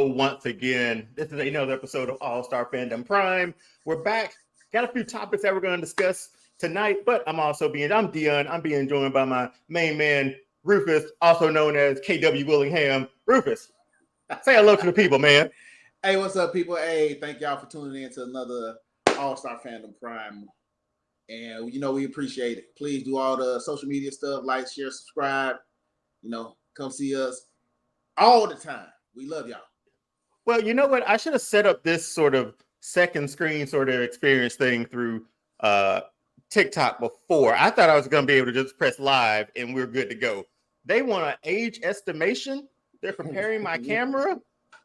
hello once again. This is another episode of All-Star Fandom Prime. We're back. Got a few topics that we're going to discuss tonight, but I'm Dion. I'm being joined by my main man, Rufus, also known as KW Willingham. Rufus, say hello to the people, man. Hey, what's up, people? Hey, thank y'all for tuning in to another All-Star Fandom Prime. And, we appreciate it. Please do all the social media stuff, like, share, subscribe. Come see us all the time. We love y'all. Well, you know what? I should have set up this sort of second screen sort of experience thing through TikTok before. I thought I was going to be able to just press live and we're good to go. They want an age estimation. They're preparing my camera.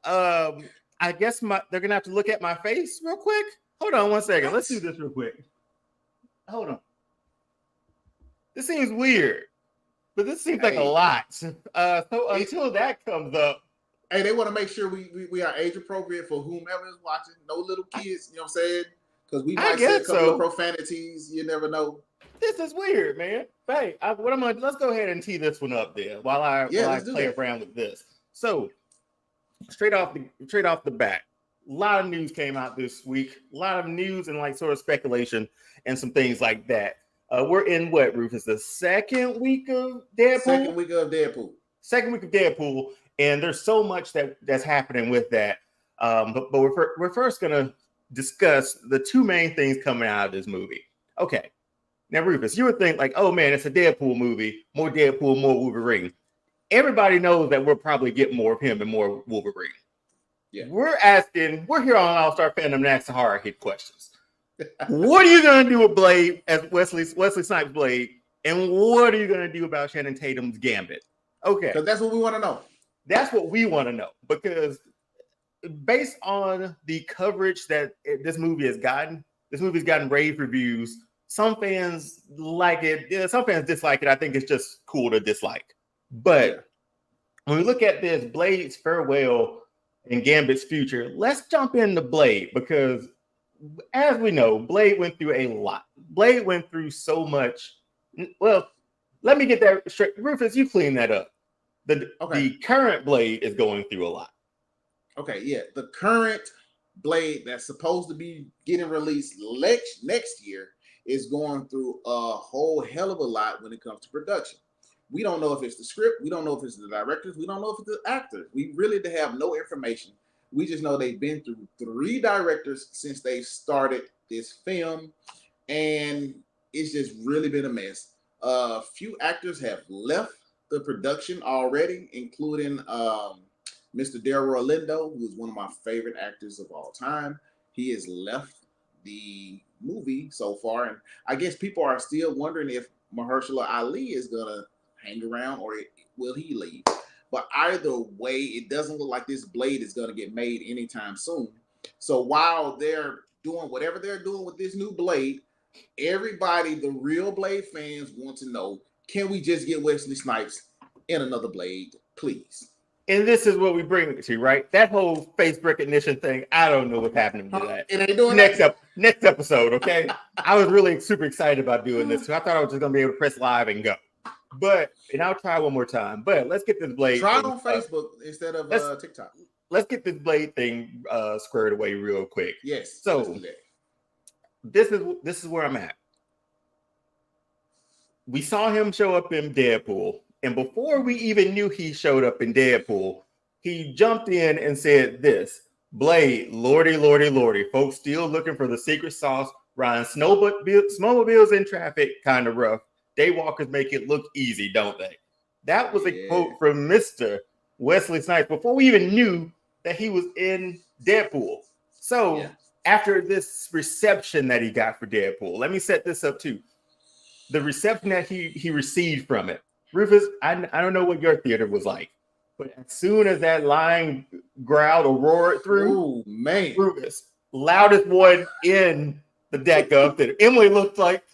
I guess they're going to have to look at my face real quick. Hold on one second. Let's do this real quick. Hold on. This seems weird, but this seems like a lot. So until that comes up. Hey, they want to make sure we are age appropriate for whomever is watching. No little kids, you know what I'm saying? Because we might say a couple of profanities. You never know. This is weird, man. Hey, let's go ahead and tee this one up there while I play around with this. So straight off the bat, a lot of news came out this week. A lot of news and sort of speculation and some things like that. We're in what, Rufus? The second week of Deadpool? Second week of Deadpool. And there's so much that's happening with that. But we're first going to discuss the two main things coming out of this movie. Okay. Now, Rufus, you would think oh, man, it's a Deadpool movie. More Deadpool, more Wolverine. Everybody knows that we'll probably get more of him and more Wolverine. Yeah. We're here on All-Star Fandom to ask the hard hit questions. What are you going to do with Blade as Wesley Snipes Blade? And what are you going to do about Channing Tatum's Gambit? Okay. Because that's what we want to know. That's what we want to know. Because based on the coverage that this movie has gotten rave reviews. Some fans like it. Some fans dislike it. I think it's just cool to dislike. But when we look at this, Blade's farewell and Gambit's future, let's jump into Blade because, as we know, Blade went through a lot. Blade went through so much. Well, let me get that straight. Rufus, you clean that up. The current Blade is going through a lot. Okay, yeah. The current Blade that's supposed to be getting released next year is going through a whole hell of a lot when it comes to production. We don't know if it's the script. We don't know if it's the directors. We don't know if it's the actors. We really have no information. We just know they've been through 3 directors since they started this film, and it's just really been a mess. A few actors have left the production already, including Mr. Delroy Lindo, who is one of my favorite actors of all time. He has left the movie so far, and I guess people are still wondering if Mahershala Ali is gonna hang around or will he leave. But either way, it doesn't look like this Blade is gonna get made anytime soon. So while they're doing whatever they're doing with this new Blade, everybody, the real Blade fans, want to know: can we just get Wesley Snipes in another Blade, please? And this is what we bring it to, right? That whole face recognition thing, I don't know what's happening to that. It ain't doing next episode, okay? I was really super excited about doing this. So I thought I was just going to be able to press live and go. And I'll try one more time. But let's get this Blade. Try on Facebook instead of TikTok. Let's get this Blade thing squared away real quick. Yes. So this is where I'm at. We saw him show up in Deadpool. And before we even knew he showed up in Deadpool, he jumped in and said this: Blade, lordy, lordy, lordy. Folks still looking for the secret sauce. Riding snowmobiles in traffic, kind of rough. Daywalkers make it look easy, don't they? That was a quote from Mr. Wesley Snipes before we even knew that he was in Deadpool. So after this reception that he got for Deadpool, let me set this up too. The reception that he received from it. Rufus, I don't know what your theater was like, but as soon as that line growled or roared through, man, Rufus, loudest one in the deck of theater. Emily looked like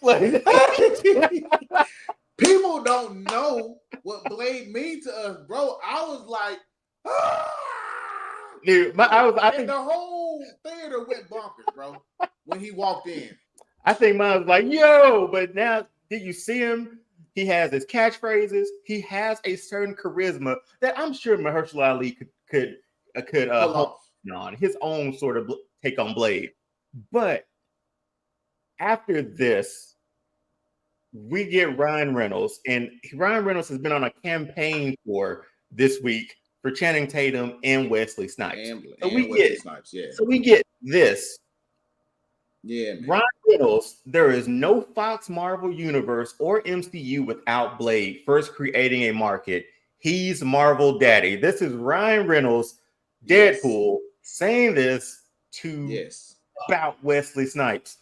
people don't know what Blade means to us, bro. I was like, dude, I think the whole theater went bonkers, bro, when he walked in. I think mine was like, yo, but now did you see him? He has his catchphrases. He has a certain charisma that I'm sure Mahershala Ali could pull off on his own sort of take on Blade. But after this, we get Ryan Reynolds, and Ryan Reynolds has been on a campaign for this week for Channing Tatum and Wesley Snipes. So we get this. Yeah, man. Ryan Reynolds, there is no Fox Marvel Universe or MCU without Blade first creating a market. He's Marvel Daddy. This is Ryan Reynolds, Deadpool, saying this about Wesley Snipes.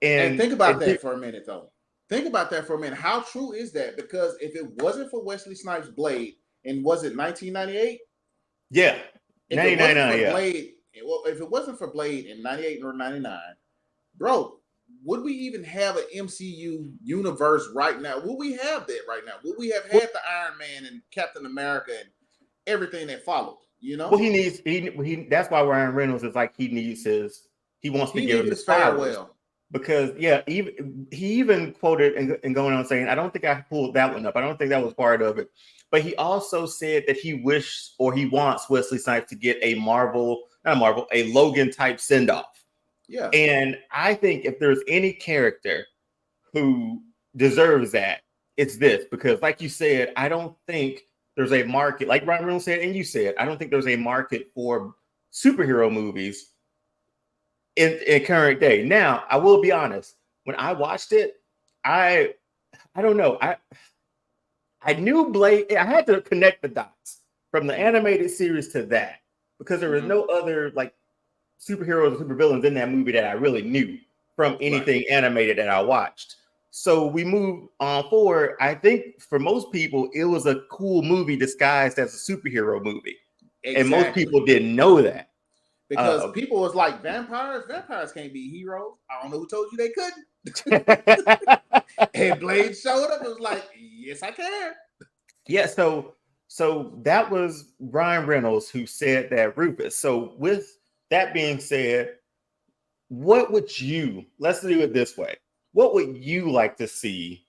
And think about that for a minute, though. Think about that for a minute. How true is that? Because if it wasn't for Wesley Snipes' Blade, and was it 1998? Yeah, 1999. Yeah. Blade, well, if it wasn't for Blade in 98 or 99, bro, would we even have an MCU universe right now? Would we have that right now? Would we have had the Iron Man and Captain America and everything that followed? You know. Well, he needs. That's why Ryan Reynolds is like he wants to give him his farewell. Because he even quoted and going on saying, I don't think I pulled that one up. I don't think that was part of it. But he also said that he wished or he wants Wesley Snipes to get a Logan type send off. Yeah. And I think if there's any character who deserves that, it's this. Because like you said, I don't think there's a market, like Ryan Reynolds said, and you said, I don't think there's a market for superhero movies in current day. Now, I will be honest. When I watched it, I don't know. I knew Blade. I had to connect the dots from the animated series to that because there was no other like superheroes or supervillains in that movie that I really knew from anything animated that I watched. So we move on forward. I think for most people, it was a cool movie disguised as a superhero movie. Exactly. And most people didn't know that. Because people was like, vampires can't be heroes. I don't know who told you they couldn't. And Blade showed up and was like, yes, I can. Yeah, so that was Ryan Reynolds who said that, Rufus. So with that being said, let's do it this way. What would you like to see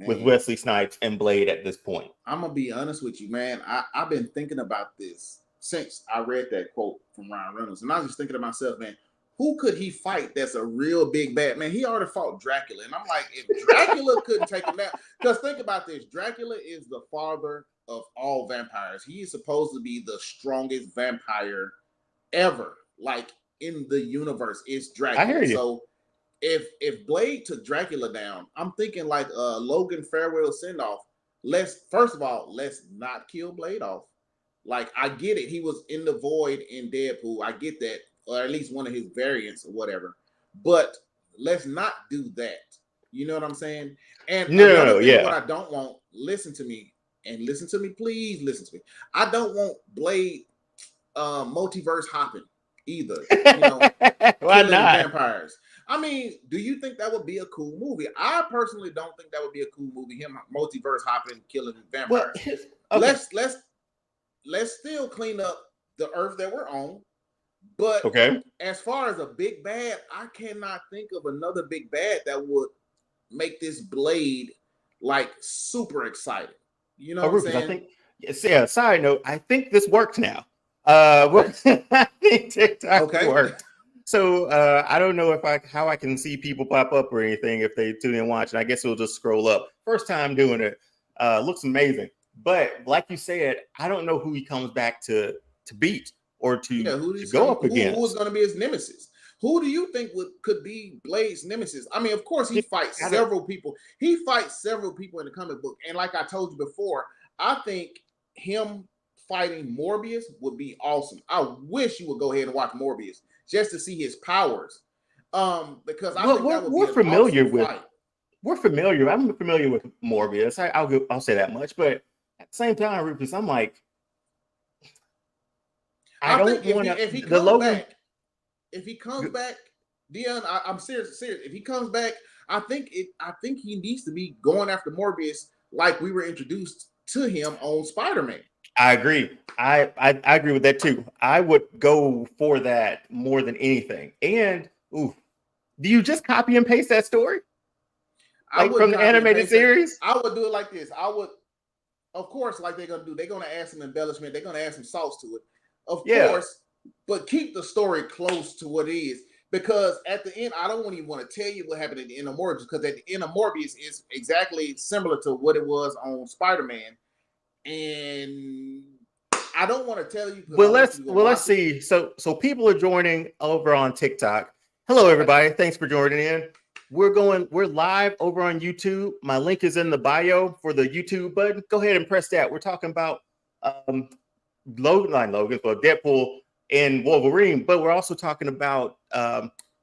with Wesley Snipes and Blade at this point? I'm going to be honest with you, man. I've been thinking about this since I read that quote from Ryan Reynolds. And I was just thinking to myself, man, who could he fight that's a real big bad man? He already fought Dracula. And I'm like, if Dracula couldn't take him down, because think about this, Dracula is the father of all vampires. He is supposed to be the strongest vampire ever, like in the universe. It's Dracula. I hear you. So if Blade took Dracula down, I'm thinking like Logan farewell send-off. First of all, let's not kill Blade off. Like, I get it. He was in the void in Deadpool. I get that. Or at least one of his variants or whatever. But let's not do that. You know what I'm saying? And what I don't want, listen to me. And listen to me, please listen to me. I don't want Blade multiverse hopping either. You know, why not? Vampires. I mean, do you think that would be a cool movie? I personally don't think that would be a cool movie. Him multiverse hopping, killing vampires. Well, okay. Let's still clean up the earth that we're on. But as far as a big bad, I cannot think of another big bad that would make this Blade like super exciting. You know what I'm saying? Side note, I think this works now. I think TikTok worked. So I don't know how I can see people pop up or anything if they tune in and watch. And I guess it'll just scroll up. First time doing it. Looks amazing. But like you said, I don't know who he comes back to beat or to go up against. Who is going to be his nemesis? Who do you think could be Blade's nemesis? I mean, of course, he fights several people. He fights several people in the comic book. And like I told you before, I think him fighting Morbius would be awesome. I wish you would go ahead and watch Morbius just to see his powers. Because I think that would be an awesome fight. We're familiar. I'm familiar with Morbius. I'll say that much. But at the same time, Rufus, I'm like, I don't want to. If he comes back, Dion, I'm serious. If he comes back, I think he needs to be going after Morbius like we were introduced to him on Spider-Man. I agree. I agree with that too. I would go for that more than anything. And do you just copy and paste that story? Like from the animated series? I would do it like this. Of course, like they're gonna do. They're gonna add some embellishment. They're gonna add some sauce to it. of course, but keep the story close to what it is. Because at the end, I don't even want to tell you what happened at the end of Morbius, because at the end of Morbius is exactly similar to what it was on Spider-Man. And I don't want to tell you. Well, let's see. So people are joining over on TikTok. Hello, everybody. Thanks for joining in. We're live over on YouTube. My link is in the bio for the YouTube button. Go ahead and press that. We're talking about Deadpool and Wolverine, but we're also talking about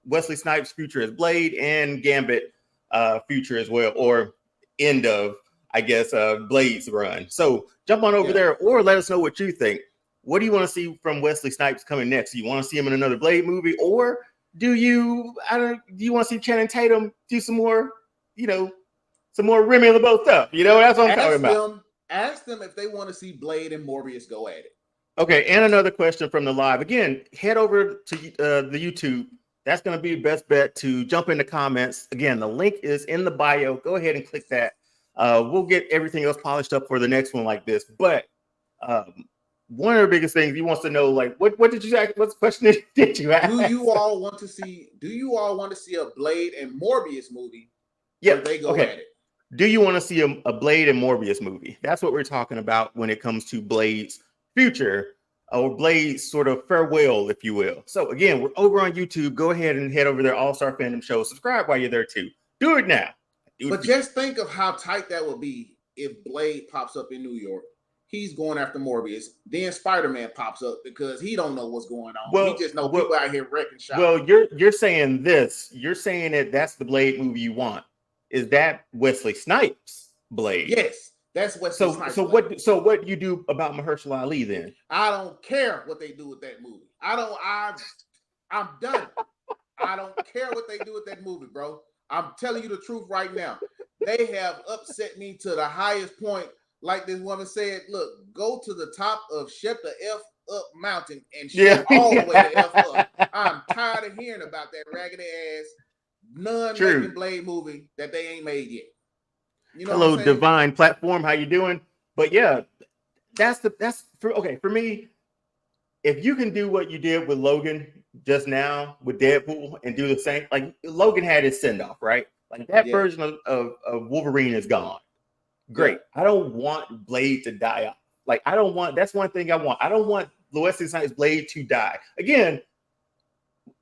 Wesley Snipes' future as Blade and Gambit future as well, or end of, I guess, Blade's run. So jump on over there, or let us know what you think. What do you want to see from Wesley Snipes coming next? Do you want to see him in another Blade movie, or do you want to see Channing Tatum do some more Remy LeBeau stuff? That's what I'm talking about. Ask them if they want to see Blade and Morbius go at it. Okay, and another question from the live. Again, head over to the YouTube. That's going to be the best bet to jump in the comments. Again, the link is in the bio. Go ahead and click that. We'll get everything else polished up for the next one like this. But one of the biggest things he wants to know, like, what did you ask? What question did you ask? Do you all want to see a Blade and Morbius movie? Yeah, they go at it. Do you want to see a Blade and Morbius movie? That's what we're talking about when it comes to Blade's future, or Blade's sort of farewell, if you will. So again, we're over on YouTube. Go ahead and head over there, All-Star Fandom Show. Subscribe while you're there too. Do it now. But just think of how tight that would be if Blade pops up in New York. He's going after Morbius. Then Spider-Man pops up because he don't know what's going on. He just know people out here wrecking shop. Well, you're saying this. You're saying that that's the Blade movie you want. Is that Wesley Snipes' Blade? Yes, that's Wesley Snipes. So what do you do about Mahershala Ali then? I don't care what they do with that movie. I'm done. I don't care what they do with that movie, bro. I'm telling you the truth right now. They have upset me to the highest point. Like this woman said, look, go to the top of Shut the F Up Mountain and shut all the way the F up. I'm tired of hearing about that raggedy ass non-making Blade movie that they ain't made yet. Hello, Divine Platform. How you doing? But yeah, for me, if you can do what you did with Logan just now with Deadpool and do the same, like Logan had his send-off, right? Like that version of Wolverine is gone. Great. I don't want Blade to die off. Like, that's one thing I want. I don't want Wesley Snipes' Blade to die. Again,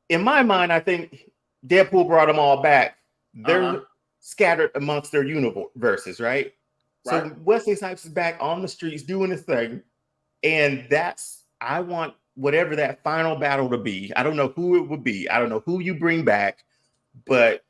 in my mind, I think Deadpool brought them all back. They're scattered amongst their universes, right? So Wesley Snipes is back on the streets doing his thing. And I want whatever that final battle to be. I don't know who it would be. I don't know who you bring back, but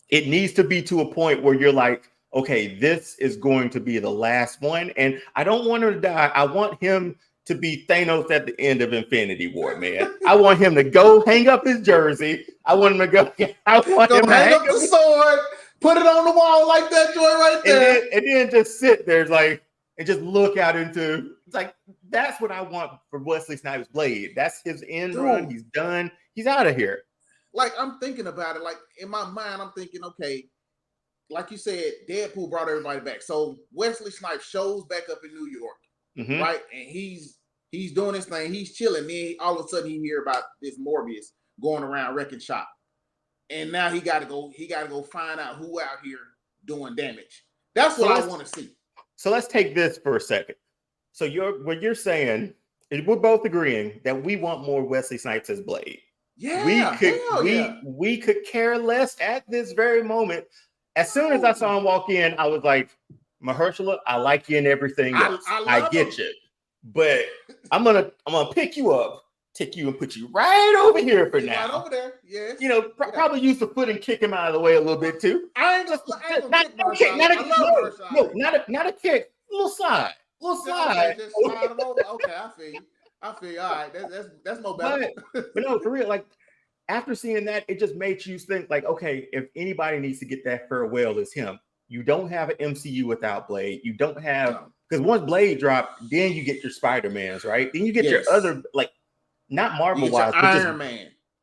it needs to be to a point where you're like, okay, this is going to be the last one. And I don't want him to die. I want him to be Thanos at the end of Infinity War, man. I want him to go hang up his jersey. I want him to go. I want him to hang up the sword, put it on the wall like that joint right there. And then just sit there and just look out into, it's like, that's what I want for Wesley Snipes' Blade. That's his end run. He's done. He's out of here. Like, I'm thinking about it. Like, in my mind, I'm thinking, okay, like you said, Deadpool brought everybody back. So Wesley Snipes shows back up in New York, right? And he's doing his thing. He's chilling. Then all of a sudden, he hear about this Morbius going around wrecking shop, and now he got to go find out who out here doing damage. That's what I want to see. So let's take this for a second. So what you're saying is we're both agreeing that we want more Wesley Snipes as Blade. Yeah, we could care less at this very moment. As soon as I saw him walk in, I was like, Mahershala, I like you and everything else. I get you. But I'm gonna pick you up, take you and put you right over here for now. Right over there, yes. Probably use the foot and kick him out of the way a little bit too. Not a kick, a little slide. Okay, just slide him over. Okay, I feel you. All right, that's more better. But no, for real, like, after seeing that, it just made you think, like, okay, if anybody needs to get that farewell, it's him. You don't have an MCU without Blade. You don't have, because once Blade dropped, then you get your Spider-Mans, right? Then you get your other, like, not Marvel-wise,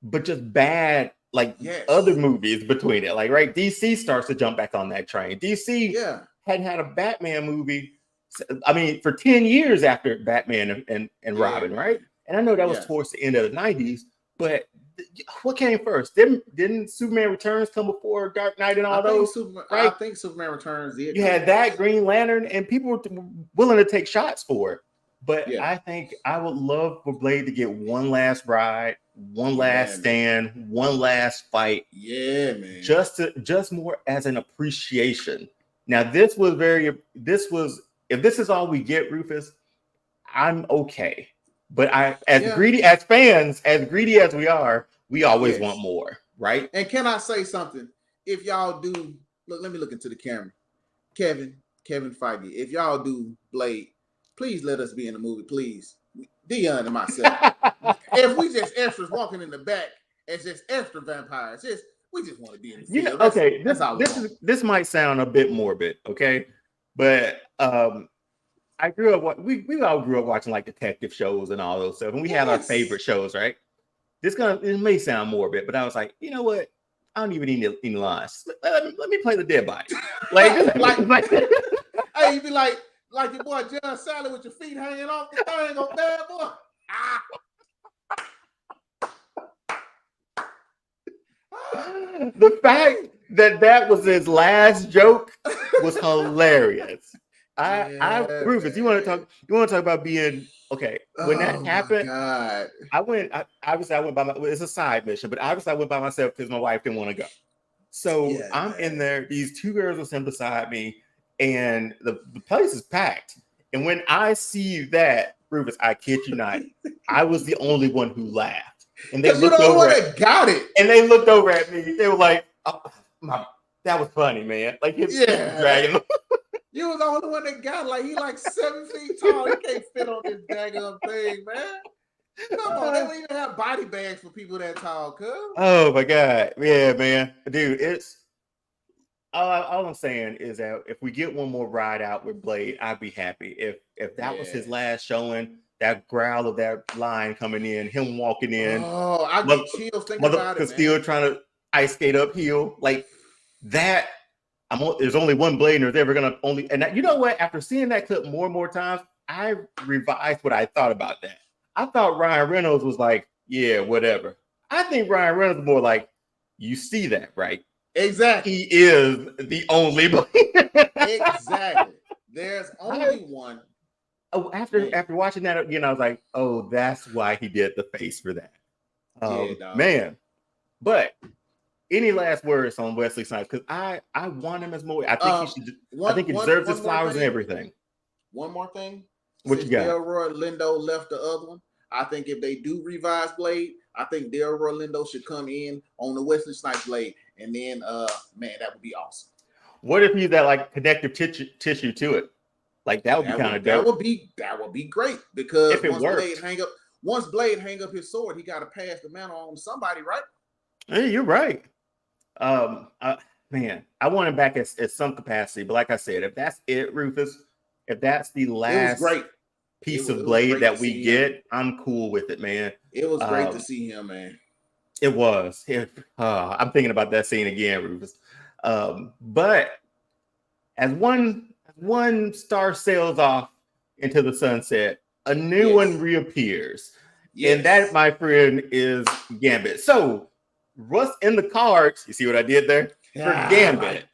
but just bad, like, other movies between it. Like, right, DC starts to jump back on that train. DC hadn't had a Batman movie, I mean, for 10 years after Batman and Robin, right? And I know that was towards the end of the 90s, but what came first? Didn't Superman Returns come before Dark Knight and all those? I think Superman Returns did. You had that, Green Lantern, and people were willing to take shots for it. But I think I would love for Blade to get one last ride, one last stand, one last fight. Yeah, man. Just more as an appreciation. Now, if this is all we get, Rufus, I'm okay. But greedy as fans, as greedy as we are, we always want more, right? And can I say something? If y'all do, let me look into the camera. Kevin Feige, if y'all do Blade, please let us be in the movie, please. Dion and myself. If we just extras walking in the back as just extra vampires, we just want to be in the field. Okay, this might sound a bit morbid, okay? But I grew up. We all grew up watching like detective shows and all those stuff, and we had our favorite shows, right? It may sound morbid, but I was like, you know what? I don't even need any lines. Let me play the dead body. Hey, you be like your boy John Sally with your feet hanging off the thing on Bad Boy. The fact that was his last joke was hilarious. Rufus, you want to talk about being okay? When that happened, I went by it's a side mission, but obviously I went by myself because my wife didn't want to go. So I'm in there. These two girls are sitting beside me, and the place is packed. And when I see that, Rufus, I kid you not, I was the only one who laughed. And they looked over got it. And they looked over at me. They were like, oh, that was funny, man. Like his dragon. You was the only one that got he like 7 feet tall. He can't fit on this daggone thing, man. Come on, they don't even have body bags for people that tall, cuz. Oh my God. Yeah, man. Dude, it's all I'm saying is that if we get one more ride out with Blade, I'd be happy. If that was his last showing, that growl of that line coming in, him walking in. Oh, I get chills thinking about it, still trying to ice skate uphill. Like that. There's only one Blade, and there's ever gonna only. And that, you know what? After seeing that clip more and more times, I revised what I thought about that. I thought Ryan Reynolds was like, yeah, whatever. I think Ryan Reynolds is more like, you see that, right? Exactly. He is the only Blade. Exactly. There's only one. Oh, after watching that again, I was like, oh, that's why he did the face for that. Man. But any last words on Wesley Snipes? Because I want him as more. I think he should. I think he deserves his flowers and everything. One more thing. What you got? Delroy Lindo left the other one. I think if they do revise Blade, I think Delroy Lindo should come in on the Wesley Snipes Blade, and then man, that would be awesome. What if he's that like connective tissue to it? Like that would be kind of dope. That would be great because if it worked. Once Blade hang up his sword, he got to pass the mantle on somebody, right? Hey, you're right. Man, I want him back at some capacity, but like I said, if that's it, Rufus, if that's the last piece of Blade that we get, I'm cool with it, man. It was great to see him, man. It was. I'm thinking about that scene again, Rufus. But as one star sails off into the sunset, a new one reappears. Yes. And that, my friend, is Gambit. So what's in the cards? You see what I did there? For Gambit.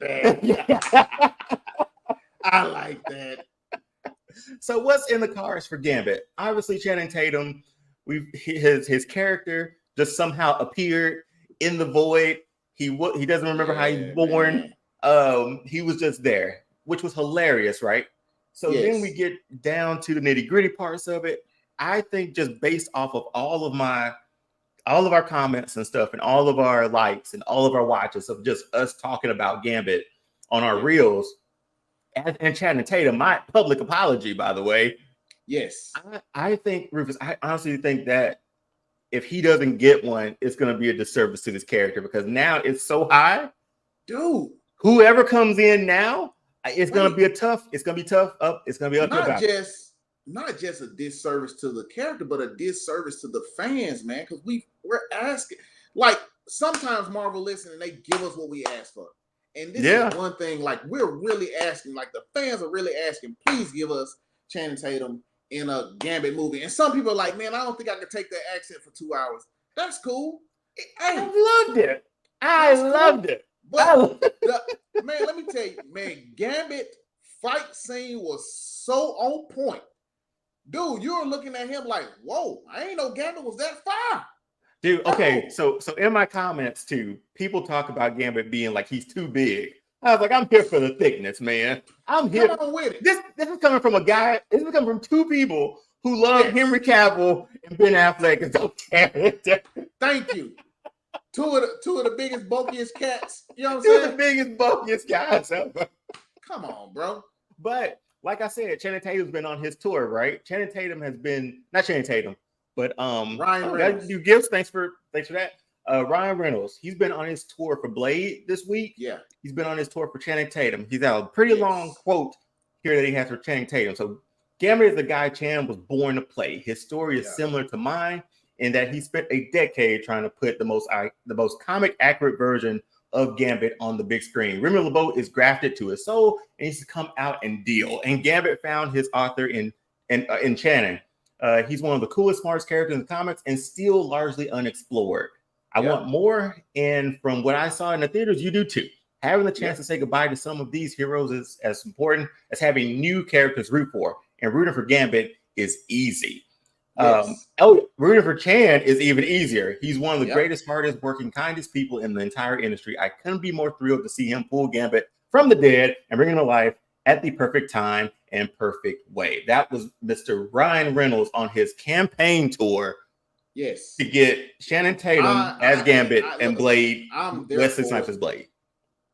I like that. So what's in the cards for Gambit? Obviously, Channing Tatum, his character just somehow appeared in the void. He doesn't remember how he's born. He was just there, which was hilarious, right? So then we get down to the nitty-gritty parts of it. I think just based off of all of our comments and stuff, and all of our likes and all of our watches of just us talking about Gambit on our reels, and Channing Tatum, my public apology, by the way. Yes. I think, Rufus, I honestly think that if he doesn't get one, it's going to be a disservice to this character because now it's so high. Dude. Whoever comes in now, it's going to be tough. It's going to be tough. It's going to be up. Not just a disservice to the character, but a disservice to the fans, man. Because we're asking, like sometimes Marvel listen and they give us what we ask for. And this is one thing, like we're really asking, like the fans are really asking, please give us Channing Tatum in a Gambit movie. And some people are like, man, I don't think I could take that accent for 2 hours. That's cool. Hey, I loved it. I loved it. But man, let me tell you, man, Gambit fight scene was so on point. Dude, you were looking at him like, whoa, I ain't know Gambit was that far. Dude, okay, so in my comments too, people talk about Gambit being like he's too big. I was like, I'm here for the thickness, man. I'm here. Come on with it. This is coming from a guy. This is coming from two people who love Henry Cavill and Ben Affleck and don't care. Thank you. Two of the biggest, bulkiest cats. You know what I'm saying? Two of the biggest, bulkiest guys ever. Come on, bro. But like I said, Channing Tatum's been on his tour, right? Channing Tatum has been not Channing Tatum, but Ryan Reynolds. You gifts. Thanks for that. Ryan Reynolds. He's been on his tour for Blade this week. Yeah. He's been on his tour for Channing Tatum. He's got a pretty long quote here that he has for Channing Tatum. So Gambit is the guy Channing was born to play. His story is similar to mine in that he spent a decade trying to put the most comic accurate version of Gambit on the big screen. Remy LeBeau is grafted to his soul and needs to come out and deal. And Gambit found his author in Channing. He's one of the coolest, smartest characters in the comics and still largely unexplored. I want more, and from what I saw in the theaters, you do too. Having the chance to say goodbye to some of these heroes is as important as having new characters root for. And rooting for Gambit is easy. Rooting for Chan is even easier. He's one of the greatest, hardest working, kindest people in the entire industry. I couldn't be more thrilled to see him pull Gambit from the dead and bring him to life at the perfect time and perfect way. That was Mr. Ryan Reynolds on his campaign tour. Yes. To get Channing Tatum as Gambit and Blade, Wesley Snipes as Blade.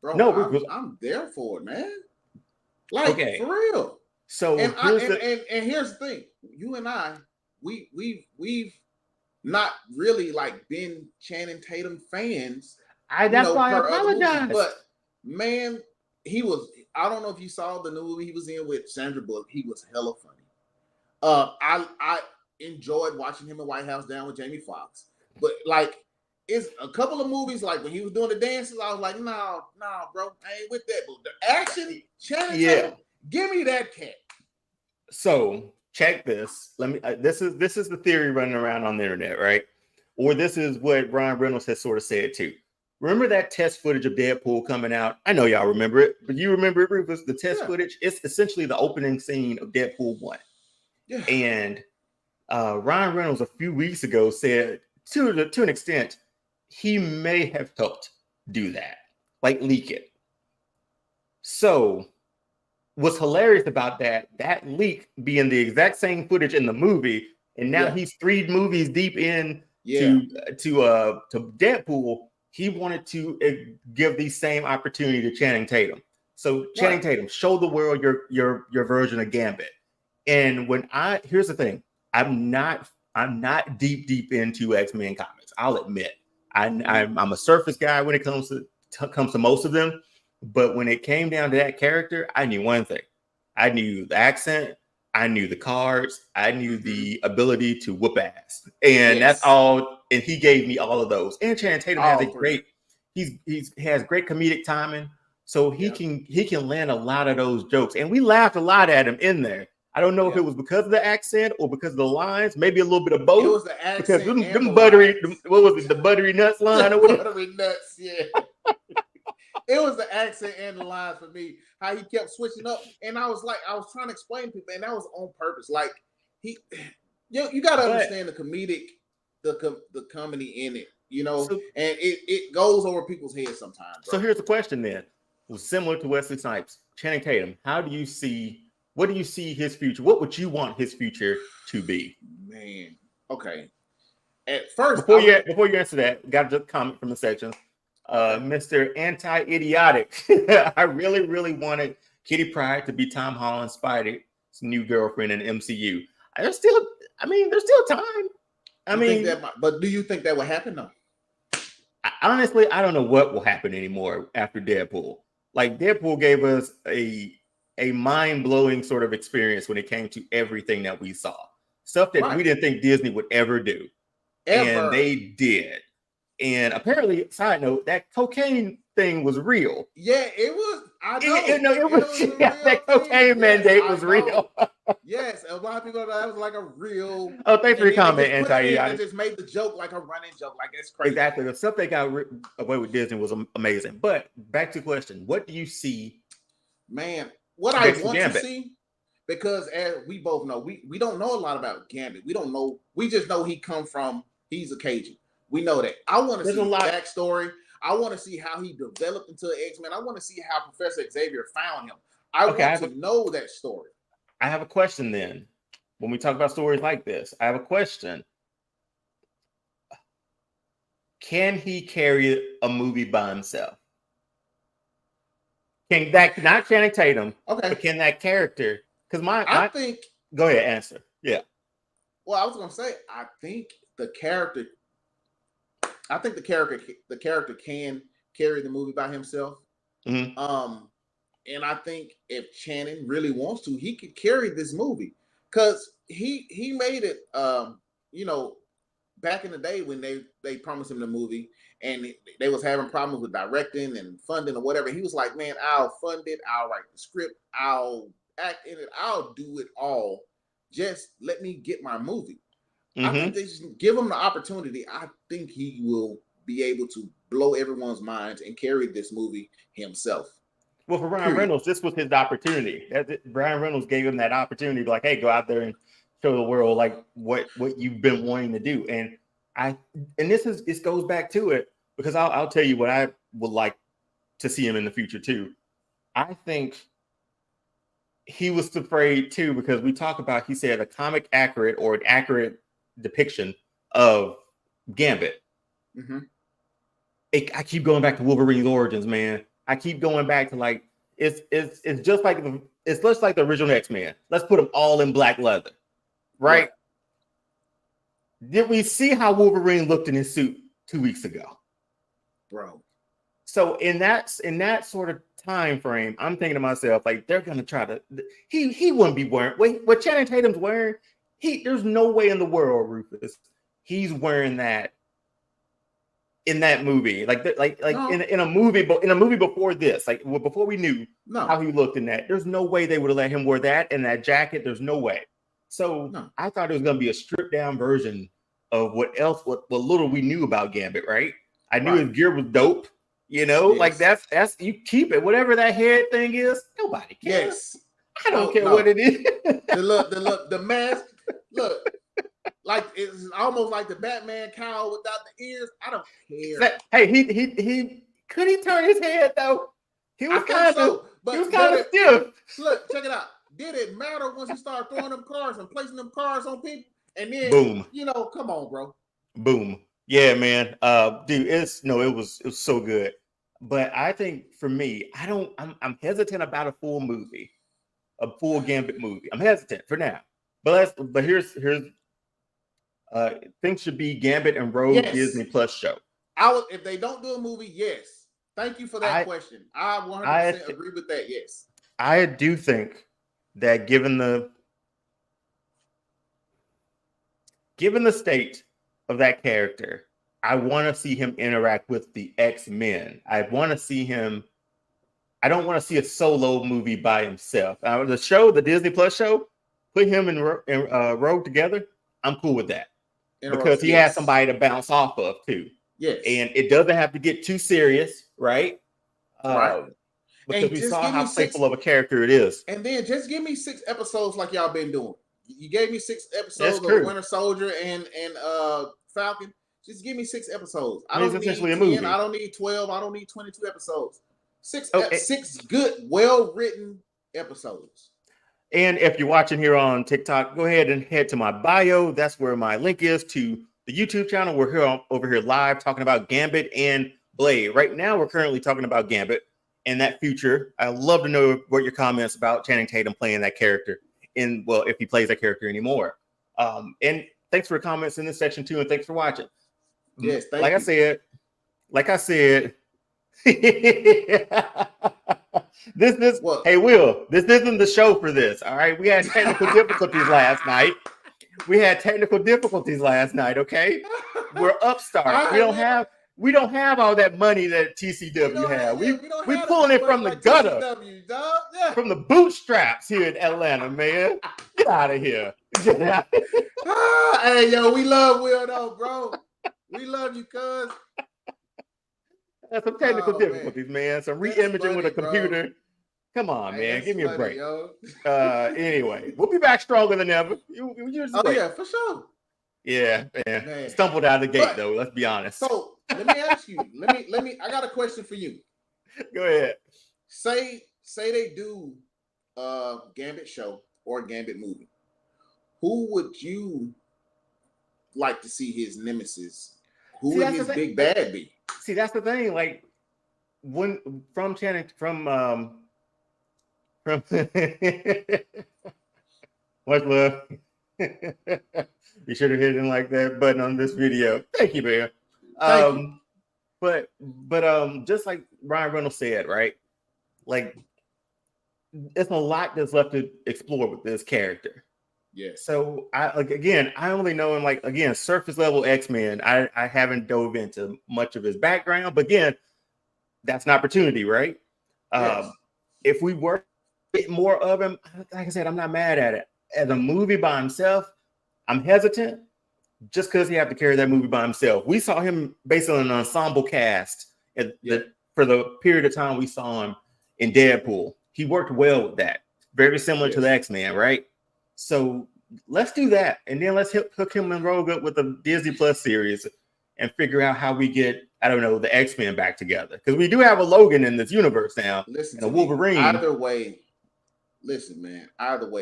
Bro, no, I'm there for it, man. Like, for real. So and here's the thing. You and I, we've not really like been Channing Tatum fans. That's why I apologize. But man, he was, I don't know if you saw the new movie he was in with Sandra Bullock. He was hella funny. I enjoyed watching him in White House Down with Jamie Foxx, but like it's a couple of movies like when he was doing the dances, I was like, no, bro, I ain't with that. But the action, Channing Tatum, give me that cat. So check this. Let me. This is the theory running around on the internet, right? Or this is what Ryan Reynolds has sort of said too. Remember that test footage of Deadpool coming out? I know y'all remember it, but you remember it, Rufus? The test footage. It's essentially the opening scene of Deadpool 1. Yeah. And Ryan Reynolds a few weeks ago said to an extent he may have helped do that, like leak it. So what's hilarious about that leak being the exact same footage in the movie, and now he's 3 movies deep in to Deadpool. He wanted to give the same opportunity to Channing Tatum. So Channing Tatum, show the world your version of Gambit. And here's the thing. I'm not deep into X-Men comics. I'll admit, I'm a surface guy when it comes to most of them. But when it came down to that character, I knew one thing. I knew the accent. I knew the cards. I knew the ability to whoop ass, and that's all. And he gave me all of those. And Channing Tatum has has great comedic timing, so he can land a lot of those jokes. And we laughed a lot at him in there. I don't know if it was because of the accent or because of the lines, maybe a little bit of both. It was the accent because them buttery, what was it, the buttery nuts line? Or whatever? Buttery nuts, yeah. It was the accent and the lines for me, how he kept switching up. And I was trying to explain to people, and that was on purpose. Like, you got to understand the comedic, the comedy in it, you know, and it goes over people's heads sometimes. Bro. So here's the question then. Similar to Wesley Snipes, Channing Tatum, what do you see his future? What would you want his future to be? Man, okay. At first, before you answer that, got a comment from the section. Mr. Anti-Idiotic. I really, really wanted Kitty Pryde to be Tom Holland's Spidey's new girlfriend in MCU. There's still time. But do you think that will happen though? Honestly, I don't know what will happen anymore after Deadpool. Like Deadpool gave us a mind-blowing sort of experience when it came to everything that we saw. Stuff that we didn't think Disney would ever do. And they did. And apparently, side note, that cocaine thing was real. Yeah, it was. I know. That cocaine mandate was real. Yes, a lot of people thought that was like a real. Oh, thanks for your comment, Anti. Just made the joke like a running joke, like it's crazy. Exactly. The stuff they got away with Disney was amazing. But back to the question: what do you see? Man, what I want to see, because as we both know, we don't know a lot about Gambit. We don't know. We just know he's a Cajun. We know that. I want to see the backstory. I want to see how he developed into an X-Men. I want to see how Professor Xavier found him. I want to know that story. I have a question then. When we talk about stories like this, I have a question. Can he carry a movie by himself? Can that, not Channing Tatum, but can that character? Because I think. Go ahead, answer. Yeah. Well, I was gonna say, I think the character can carry the movie by himself. Mm-hmm. And I think if Channing really wants to, he could carry this movie, because he made it. Back in the day when they promised him the movie and they was having problems with directing and funding or whatever, he was like, man, I'll fund it, I'll write the script, I'll act in it, I'll do it all. Just let me get my movie. Mm-hmm. I think they just give him the opportunity. I think he will be able to blow everyone's minds and carry this movie himself. Well, for Ryan Reynolds, this was his opportunity. Ryan Reynolds gave him that opportunity, like, hey, go out there and show the world like what you've been wanting to do. And this goes back to it, because I'll tell you what I would like to see him in the future too. I think he was afraid too, because we talk about, he said, a comic accurate or an accurate depiction of Gambit. Mm-hmm. I keep going back to Wolverine's origins, man. I keep going back to like it's just like the original X-Men. Let's put them all in black leather. Right? Did we see how Wolverine looked in his suit 2 weeks ago? Bro. So in that sort of time frame, I'm thinking to myself, like, they're gonna try to, he wouldn't be wearing what Channing Tatum's wearing. There's no way in the world, Rufus, he's wearing that in that movie. No. in a movie before this, like before we knew how he looked in that. There's no way they would have let him wear that and that jacket. There's no way. So I thought it was going to be a stripped down version of what little we knew about Gambit, right? I knew his gear was dope, like that's you keep it. Whatever that head thing is, nobody cares. Yes. I don't care what it is. The mask, look, like it's almost like the Batman cowl without the ears. I don't care. Hey, he could he turn his head though? He was kind of stiff. Look, check it out. Did it matter once he started throwing them cars and placing them cars on people? And then, boom. Come on, bro. Boom. Yeah, man. Dude, it was so good. But I think for me, I'm hesitant about a full Gambit movie. I'm hesitant for now. But here's things should be Gambit and Rogue Disney Plus show. If they don't do a movie, yes. Thank you for that question. I 100% agree with that. Yes. I do think that given the state of that character, I want to see him interact with the X-Men. I want to see him. I don't want to see a solo movie by himself. The Disney Plus show, put him and Rogue together. I'm cool with that, because he has somebody to bounce off of too. Yes, and it doesn't have to get too serious, right? Right. Because we saw how playful of a character it is. And then just give me 6 episodes like y'all been doing. You gave me 6 episodes of Winter Soldier and Falcon. Just give me 6 episodes. I don't need 10, a movie. I don't need 12. I don't need 22 episodes. 6 good, well-written episodes. And if you're watching here on TikTok, go ahead and head to my bio. That's where my link is to the YouTube channel. We're over here live talking about Gambit and Blade. Right now, we're currently talking about Gambit and that future. I'd love to know what your comments about Channing Tatum playing that character if he plays that character anymore. And thanks for the comments in this section too, and thanks for watching. Yes, thank you. Like I said, hey Will, this isn't the show for this. All right, we had technical difficulties last night. Okay, we're upstart. We don't have all that money that TCW have. We pulling it from the gutter, yeah. from the bootstraps here in Atlanta, man. Get out of here. Hey, yo, we love Will though, bro. We love you, cuz. That's some technical difficulties, man. Some re-imaging with a computer. Bro. Come on, man. Give me a break. Yo. Anyway, we'll be back stronger than ever. Yeah, for sure. Yeah, man. Stumbled out of the gate though. Let's be honest. So let me ask you. Let me. I got a question for you. Go ahead. Say they do a Gambit show or a Gambit movie. Who would you like to see his nemesis? Who would his big bad be? See, that's the thing. Like when from much love. You should have hit it like that button on this video. Thank you, man. Thank you. But just like Ryan Reynolds said, right? Like, it's a lot that's left to explore with this character. Yeah. So I only know him surface level X-Men. I haven't dove into much of his background, but again, that's an opportunity, right? Yes. If we work more of him, like I said, I'm not mad at it. As a movie by himself, I'm hesitant just because he have to carry that movie by himself. We saw him based on an ensemble cast for the period of time we saw him in Deadpool. He worked well with that. Very similar to the X-Men, right? So let's do that. And then let's hook him and Rogue up with the Disney Plus series and figure out how we get, I don't know, the X-Men back together. Because we do have a Logan in this universe now. Listen, and a Wolverine. Either way,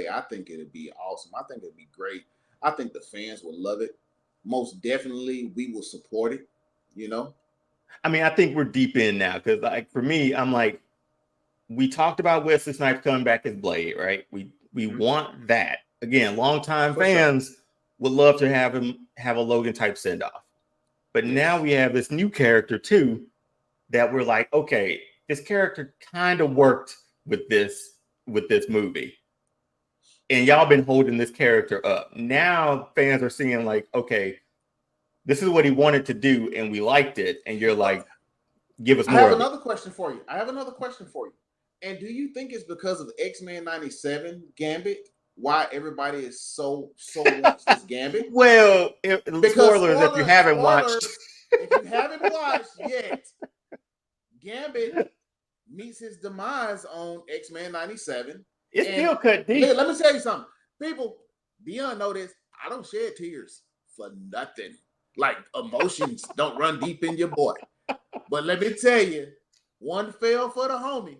I think it'd be awesome. I think it'd be great. I think the fans will love it. Most definitely, we will support it, you know? I mean, I think we're deep in now. Because like for me, I'm like, we talked about Wesley Snipes coming back as Blade, right? We want that. Again, longtime fans would love to have him have a Logan type send off. But now we have this new character too that we're like, okay, this character kind of worked with this movie. And y'all been holding this character up. Now fans are seeing like, okay, this is what he wanted to do and we liked it. And you're like, give us more. I have another question for you. And do you think it's because of X-Men 97 Gambit why everybody is so wants this Gambit? Well, spoilers if you haven't watched. If you haven't watched yet, Gambit meets his demise on X-Men 97. It's still cut deep. Let me tell you something. People, Dion know this. I don't shed tears for nothing. Like emotions don't run deep in your boy. But let me tell you, one fell for the homie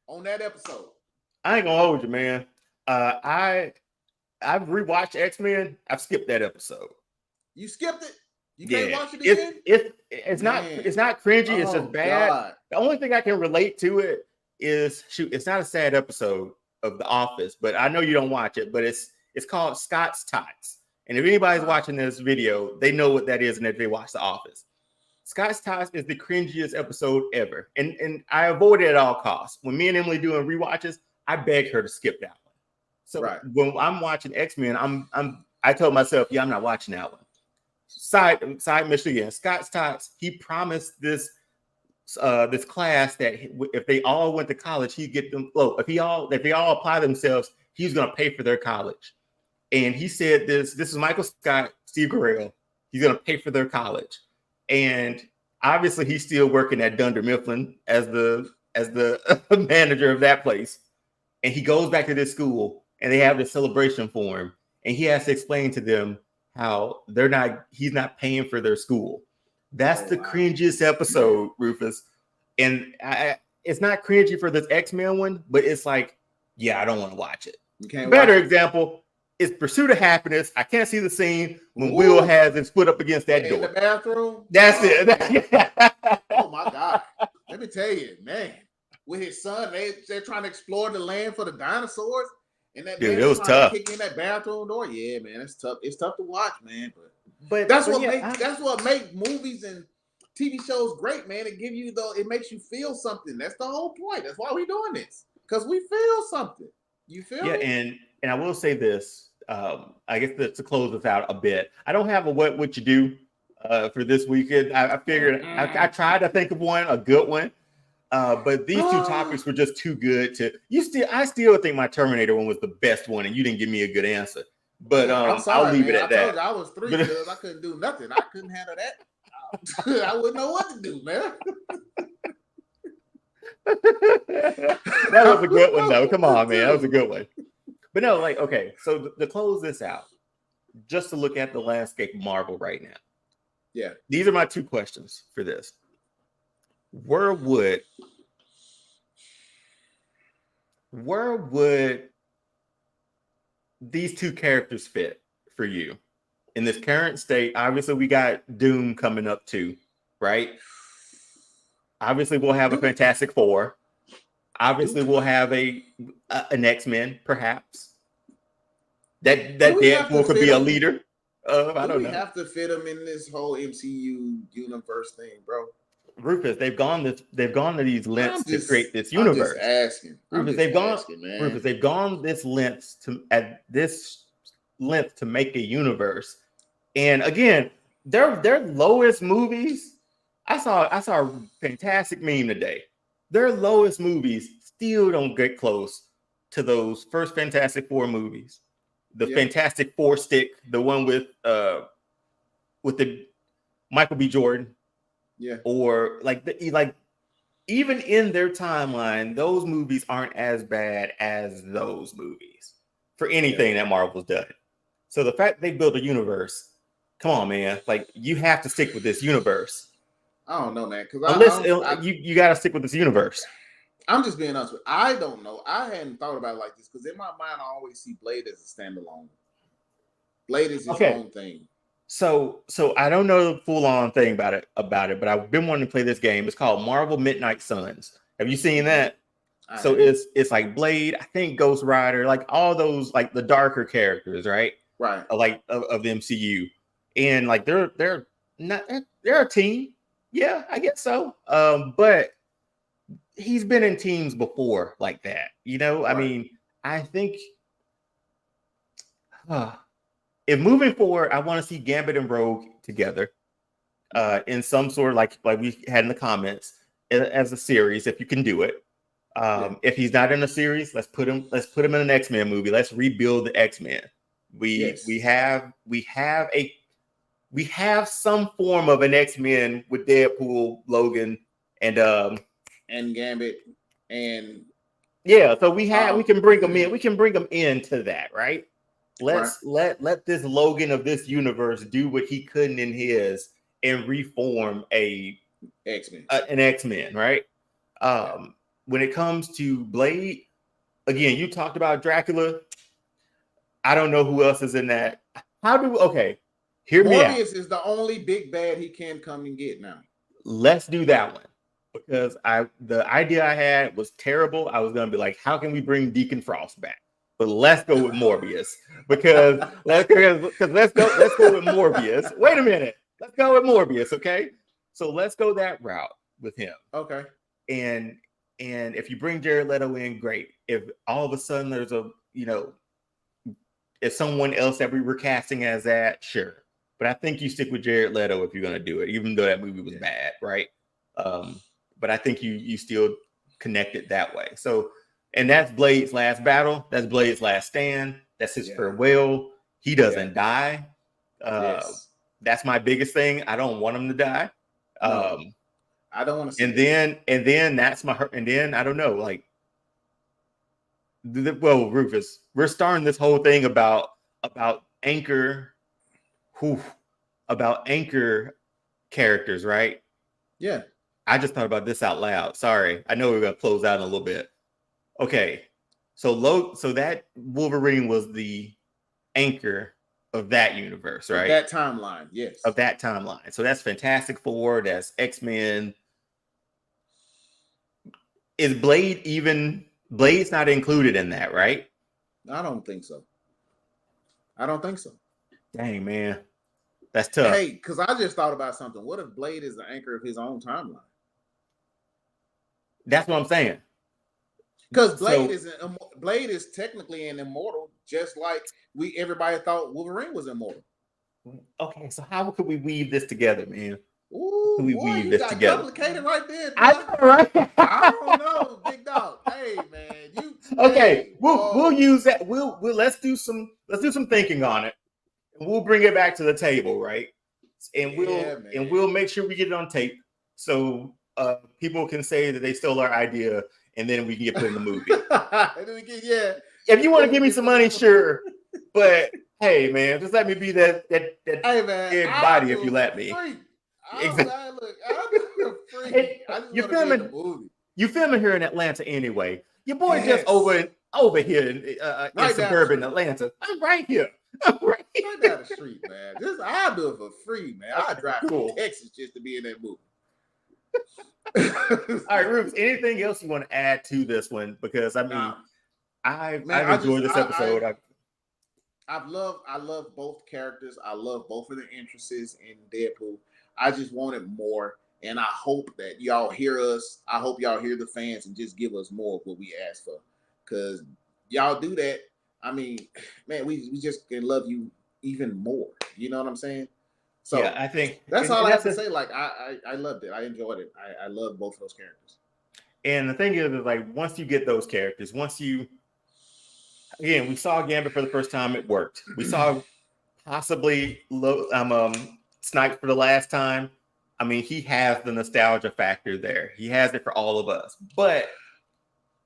on that episode. I ain't gonna hold you, man. I've rewatched X-Men. I've skipped that episode. You skipped it? You can't watch it again? It's not cringy, it's just bad. God. The only thing I can relate to it is it's not a sad episode of The Office, but I know you don't watch it, but it's called Scott's Tots. And if anybody's watching this video, they know what that is and if they watch The Office. Scott's Tots is the cringiest episode ever. And I avoid it at all costs. When me and Emily doing rewatches, I beg her to skip that one. So when I'm watching X-Men, I told myself, I'm not watching that one. Side mission again. Scott's Tots, he promised this class that if they all went to college, he'd get them. Well, if they all apply themselves, he's going to pay for their college. And he said this is Michael Scott, Steve Carell. He's going to pay for their college. And obviously, he's still working at Dunder Mifflin as the manager of that place. And he goes back to this school, and they have this celebration for him, and he has to explain to them how he's not paying for their school. That's the cringiest episode, Rufus. And it's not cringy for this X-Men one, but it's like, I don't want to watch it. Better example is Pursuit of Happiness. I can't see the scene when Will has his foot up against that door. In the bathroom? That's it. Oh, my God. Let me tell you, man. With his son, they're trying to explore the land for the dinosaurs. And that dude, it was tough. Kick in that bathroom door. Yeah, man, it's tough. It's tough to watch, man. But that's what makes movies and TV shows great, man. It makes you feel something. That's the whole point. That's why we're doing this. Because we feel something. You feel me? And I will say this. I guess to close this out a bit. I don't have a what would you do for this weekend. I figured I tried to think of a good one. But these two topics were just too good to I still think my Terminator one was the best one, and you didn't give me a good answer. But I'm sorry, I'll leave man. it at that. I told you I was 3 because I couldn't do nothing. I couldn't handle that. I wouldn't know what to do, man. That was a good one, though. Come on, man. That was a good one. But no, like, okay. So to close this out, just to look at the landscape of Marvel right now. Yeah. These are my 2 questions for this. Where would these 2 characters fit for you in this current state? Obviously, we got Doom coming up too, right? Obviously, we'll have a Fantastic Four. Obviously, we'll have an X-Men, perhaps. That Deadpool could be a leader. I don't know. We have to fit them in this whole MCU universe thing, bro. Rufus, they've gone to these lengths to create this universe. I'm just asking. Rufus, they've gone this length to make a universe. And again, their lowest movies. I saw a fantastic meme today. Their lowest movies still don't get close to those first Fantastic Four movies. The Fantastic Four stick, the one with the Michael B. Jordan. Yeah. Or like even in their timeline, those movies aren't as bad as those movies for anything that Marvel's done. So the fact they built a universe, come on, man, like you have to stick with this universe. I don't know, man, because you got to stick with this universe. I'm just being honest with you. I don't know. I hadn't thought about it like this because in my mind, I always see Blade as a standalone. Blade is his own thing. So I don't know the full-on thing about it, but I've been wanting to play this game. It's called Marvel Midnight Suns. Have you seen that? It's like Blade, I think Ghost Rider, like all those like the darker characters, right? Right. Like of the MCU. And like they're a team. Yeah, I guess so. But he's been in teams before like that. Right. I mean, I think if moving forward, I want to see Gambit and Rogue together in some sort of like we had in the comments as a series, if you can do it. If he's not in a series, let's put him in an X-Men movie. Let's rebuild the X-Men. We have some form of an X-Men with Deadpool, Logan, and Gambit, and so we can bring them in. We can bring them into that, right? Let this Logan of this universe do what he couldn't in his and reform an X-Men, right? When it comes to Blade, again, you talked about Dracula. I don't know who else is in that. Hear me out. Morbius is the only big bad he can come and get now. Let's do that one because the idea I had was terrible. I was gonna be like, how can we bring Deacon Frost back? But let's go with Morbius because let's go with Morbius. Wait a minute. Let's go with Morbius, okay? So let's go that route with him. Okay. And if you bring Jared Leto in, great. If all of a sudden there's if someone else that we were casting as that, sure. But I think you stick with Jared Leto if you're gonna do it, even though that movie was bad, right? But I think you still connect it that way. So. And that's Blade's last battle. That's Blade's last stand. That's his farewell. He doesn't die. That's my biggest thing. I don't want him to die. I don't want to see and then that's my hurt. And then I don't know, like Rufus, we're starting this whole thing about anchor characters, right? Yeah. I just thought about this out loud. Sorry. I know we're gonna close out in a little bit. Okay, so that Wolverine was the anchor of that universe, right? Of that timeline, yes. Of that timeline. So that's Fantastic Four, that's X-Men. Is Blade's not included in that, right? I don't think so. Dang, man. That's tough. Hey, because I just thought about something. What if Blade is the anchor of his own timeline? That's what I'm saying. Because Blade is technically an immortal, just like everybody thought Wolverine was immortal. Okay, so how could we weave this together, man? Ooh, we boy, weave you this got together? complicated right there, boy. I know, right? I don't know, big dog. Hey, man, Okay, hey, we'll use that. We'll let's do some thinking on it, and we'll bring it back to the table, right? And we'll make sure we get it on tape, so people can say that they stole our idea, and then we can get put in the movie. Yeah. If you want to give me some money, sure, but hey, man, just let me be that hey, man, dead body if you let me. Exactly. I'm free. I just want to be in the movie. You filming here in Atlanta anyway. Your boy just over here in suburban Atlanta. I'm right here. Right down the street, man. I'll do it for free, man. I'll drive to Texas just to be in that movie. All right, Rufus, anything else you want to add to this one? Because I mean, I've enjoyed this episode. I love both characters. I love both of the entrances in Deadpool. I just wanted more. And I hope that y'all hear us. I hope y'all hear the fans and just give us more of what we asked for. Because y'all do that. I mean, man, we just can love you even more. You know what I'm saying? So yeah, I think that's all I have to say. Like, I loved it. I enjoyed it. I love both of those characters. And the thing is like, once you get those characters, we saw Gambit for the first time, it worked. We saw possibly Snipes for the last time. I mean, he has the nostalgia factor there. He has it for all of us. But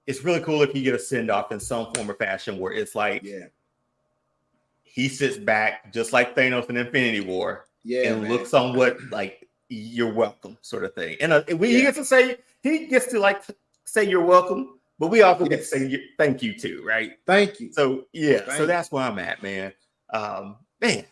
it's really cool if he get a send-off in some form or fashion where it's like he sits back just like Thanos in Infinity War and looks on what like you're welcome sort of thing. And he gets to like say you're welcome, but we also get to say thank you too, right? Thank you. So so that's where I'm at, man. Man.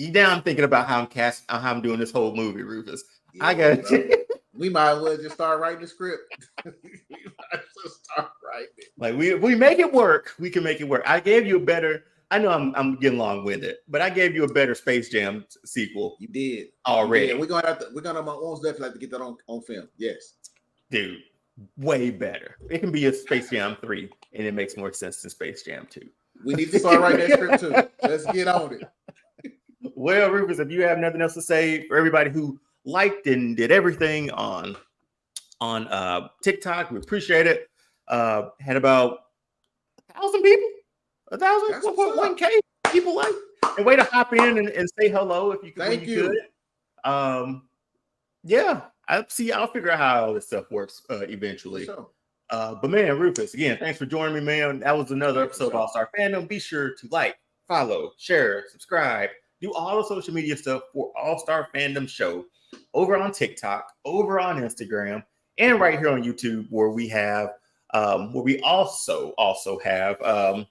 Now I'm thinking about how I'm doing this whole movie, Rufus. Yeah, I got it. We might as well just start writing the script. We might as well start writing it. Like we make it work. We can make it work. I gave you a better. I know I'm getting long-winded, but I gave you a better Space Jam sequel. You did already. Yeah, we're gonna most definitely have to get that on film. Yes, dude, way better. It can be a Space Jam 3, and it makes more sense than Space Jam 2. We need to start writing that script too. Let's get on it. Well, Rufus, if you have nothing else to say for everybody who liked and did everything on TikTok, we appreciate it. Had about 1,000 people, 1,1K people like, and way to hop in and say hello if you could. Thank you. Yeah, I'll figure out how all this stuff works eventually. Sure. But man, Rufus, again, thanks for joining me, man. That was another episode of All-Star Fandom. Be sure to like, follow, share, subscribe. Do all the social media stuff for All-Star Fandom Show over on TikTok, over on Instagram, and right here on YouTube, where we have, where we also have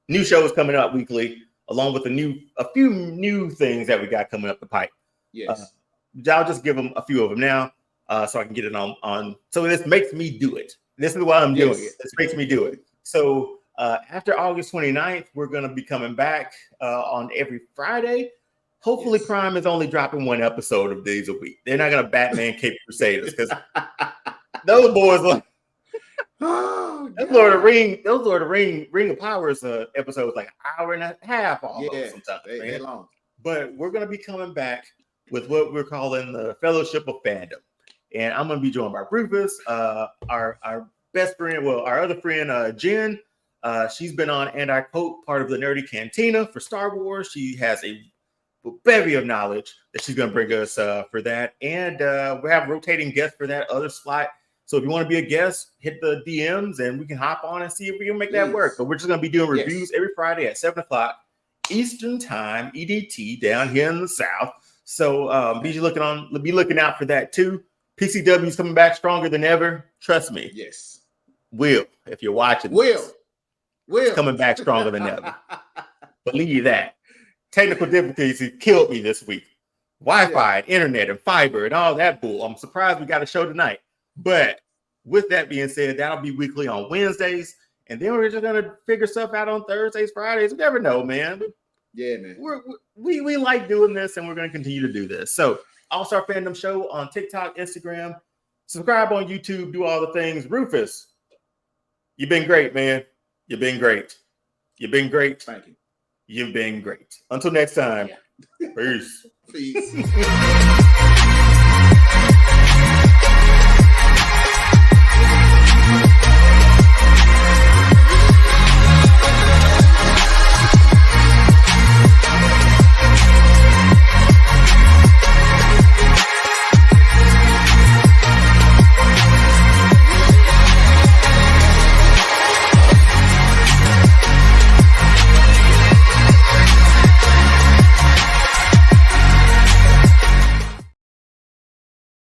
new shows coming up weekly, along with a few new things that we got coming up the pipe. Yes, I'll just give them a few of them now, so I can get it on. So this makes me do it. This is why I'm doing it. This makes me do it. So. After August 29th, we're going to be coming back on every Friday. Hopefully, Prime is only dropping one episode of these a week. They're not going to Batman Cape Crusaders because those boys like those Lord of the Ring of Powers episodes like an hour and a half almost sometimes. They're long. But we're going to be coming back with what we're calling the Fellowship of Fandom, and I'm going to be joined by Rufus, our best friend, our other friend, Jen. She's been on And I Quote, part of the Nerdy Cantina for Star Wars. She has a bevy of knowledge that she's going to bring us for that. And we have rotating guests for that other slot. So if you want to be a guest, hit the DMs and we can hop on and see if we can make that work. But we're just going to be doing reviews every Friday at 7 o'clock Eastern Time, EDT, down here in the South. So be looking out for that too. PCW is coming back stronger than ever. Trust me. Yes. If you're watching this. It's coming back stronger than ever. Believe that. Technical difficulties killed me this week. Wi-Fi, internet, and fiber, and all that bull. I'm surprised we got a show tonight. But with that being said, that'll be weekly on Wednesdays. And then we're just going to figure stuff out on Thursdays, Fridays. You never know, man. Yeah, man. We like doing this, and we're going to continue to do this. So, All-Star Fandom Show on TikTok, Instagram. Subscribe on YouTube. Do all the things. Rufus, you've been great, man. You've been great. Thank you. You've been great. Until next time. Peace. Peace.